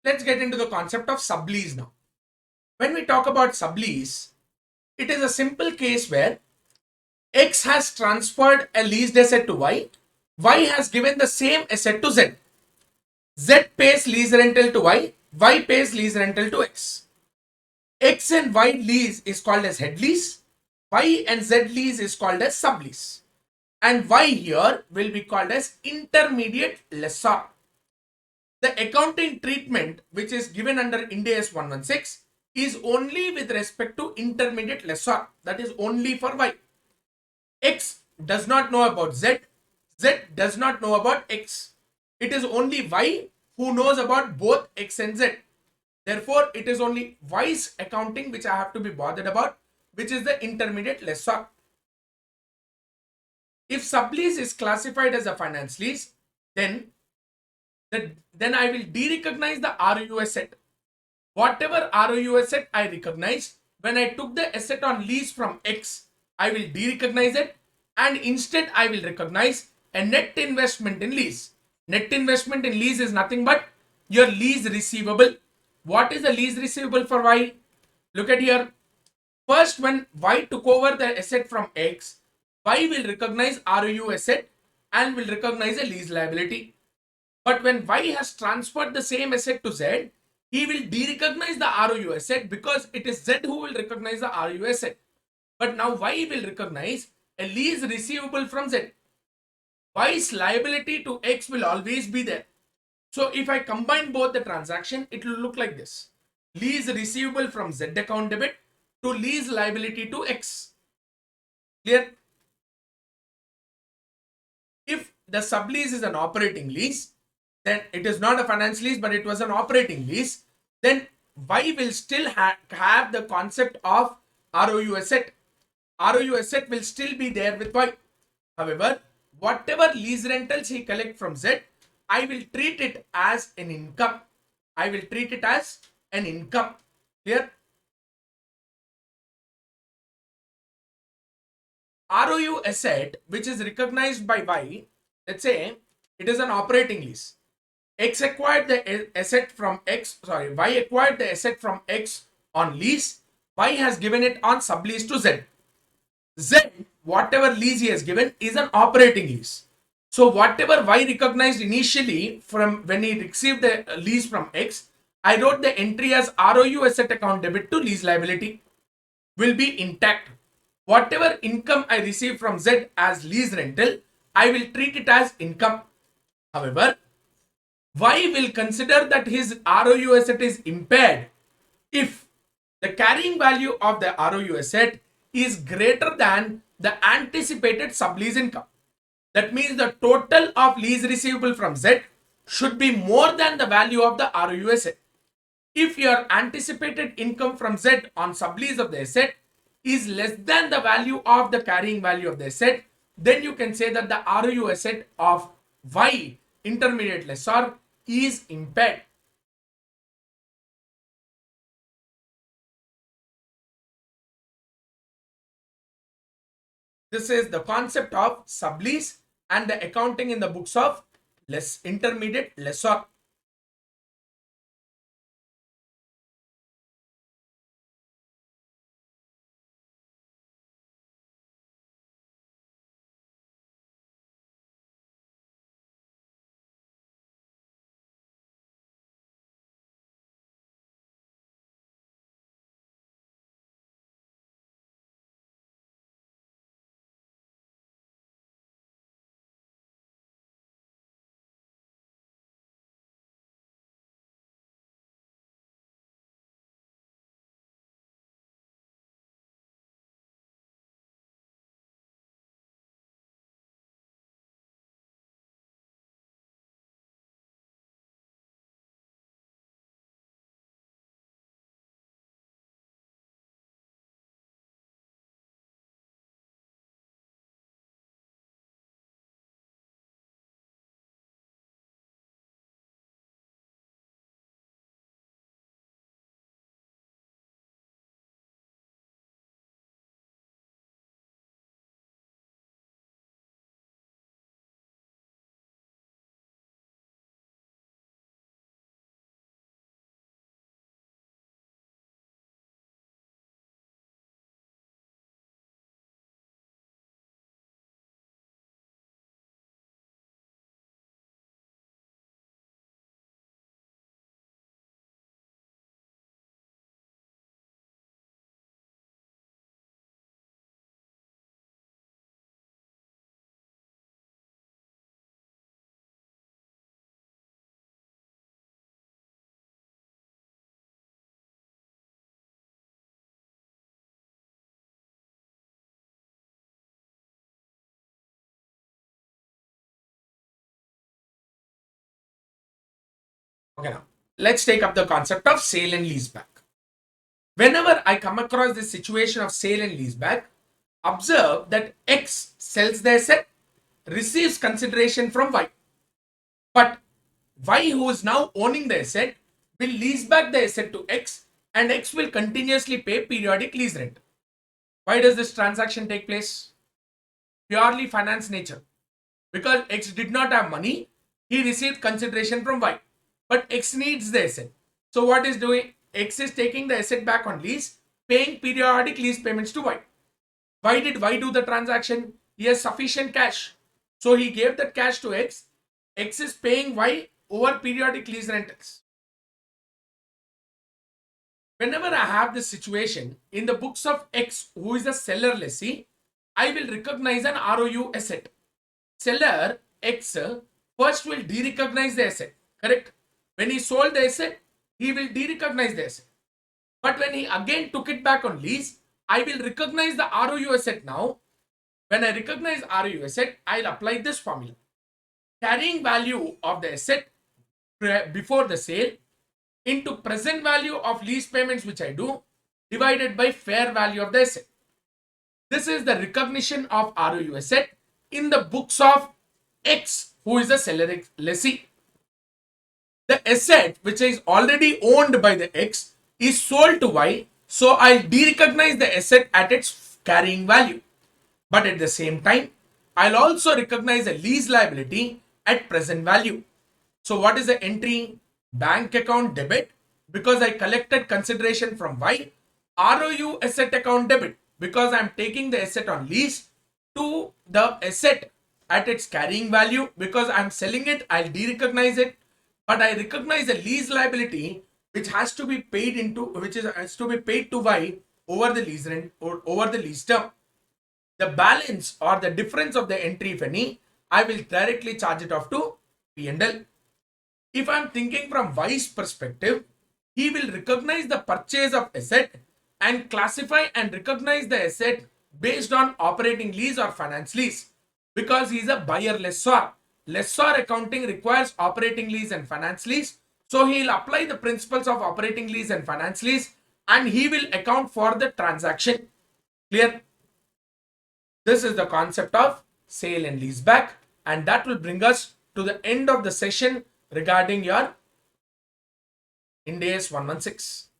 Let's get into the concept of sublease now. When we talk about sublease, it is a simple case where X has transferred a leased asset to Y. Y has given the same asset to Z. Z pays lease rental to Y. Y pays lease rental to X. X and Y lease is called as head lease. Y and Z lease is called as sublease. And Y here will be called as intermediate lessor. The accounting treatment which is given under IND-AS 116 is only with respect to intermediate lessor. That is only for Y. X does not know about Z. Z does not know about X. It is only Y who knows about both X and Z. Therefore, it is only Y's accounting which I have to be bothered about, which is the intermediate lessor. If sublease is classified as a finance lease, then I will de-recognize the ROU asset. Whatever ROU asset I recognize, when I took the asset on lease from X, I will de-recognize it, and instead I will recognize a net investment in lease. Net investment in lease is nothing but your lease receivable. What is the lease receivable for Y? Look at here. First, when Y took over the asset from X, Y will recognize ROU asset and will recognize a lease liability. But when Y has transferred the same asset to Z, he will de-recognize the ROU asset because it is Z who will recognize the ROU asset. But now Y will recognize a lease receivable from Z. Y's liability to X will always be there. So if I combine both the transaction, it will look like this. Lease receivable from Z account debit to lease liability to X. Clear? If the sublease is an operating lease, then it is not a finance lease, but it was an operating lease, then Y will still have the concept of ROU asset. ROU asset will still be there with Y. However, whatever lease rentals he collect from Z, I will treat it as an income. I will treat it as an income. Clear? ROU asset which is recognized by Y, let's say it is an operating lease. X acquired the asset from X, sorry, Y acquired the asset from X on lease. Y has given it on sublease to Z. Z, whatever lease he has given is an operating lease. So whatever Y recognized initially from when he received the lease from X, I wrote the entry as ROU asset account debit to lease liability will be intact. Whatever income I receive from Z as lease rental, I will treat it as income. However, Y will consider that his ROU asset is impaired if the carrying value of the ROU asset is greater than the anticipated sublease income. That means the total of lease receivable from Z should be more than the value of the ROU asset. If your anticipated income from Z on sublease of the asset is less than the value of the carrying value of the asset, then you can say that the ROU asset of Y, intermediate lessor, is impaired. This is the concept of sublease and the accounting in the books of intermediate lessor. Okay, now let's take up the concept of sale and leaseback. Whenever I come across this situation of sale and leaseback, observe that X sells the asset, receives consideration from Y. But Y, who is now owning the asset, will lease back the asset to X, and X will continuously pay periodic lease rent. Why does this transaction take place? Purely finance nature. Because X did not have money, he received consideration from Y. But X needs the asset. So what is doing? X is taking the asset back on lease, paying periodic lease payments to Y. Why did Y do the transaction? He has sufficient cash. So he gave that cash to X. X is paying Y over periodic lease rentals. Whenever I have this situation, in the books of X, who is the seller lessee, I will recognize an ROU asset. Seller X first will de-recognize the asset, correct? When he sold the asset, he will de-recognize the asset. But when he again took it back on lease, I will recognize the ROU asset now. When I recognize ROU asset, I'll apply this formula. Carrying value of the asset before the sale into present value of lease payments which I do divided by fair value of the asset. This is the recognition of ROU asset in the books of X, who is the seller lessee. The asset which is already owned by the X is sold to Y, so I'll de-recognize the asset at its carrying value. But at the same time, I'll also recognize a lease liability at present value. So what is the entry? Bank account debit because I collected consideration from Y. ROU asset account debit because I'm taking the asset on lease to the asset at its carrying value because I'm selling it. I'll de-recognize it, but I recognize a lease liability which has to be paid has to be paid to Y over the lease rent or over the lease term. The balance or the difference of the entry, if any, I will directly charge it off to P&L. If I'm thinking from Y's perspective, he will recognize the purchase of asset and classify and recognize the asset based on operating lease or finance lease because he's a buyer lessor. Lessor accounting requires operating lease and finance lease. So he'll apply the principles of operating lease and finance lease and he will account for the transaction. Clear? This is the concept of sale and leaseback, and that will bring us to the end of the session regarding your IND-AS 116.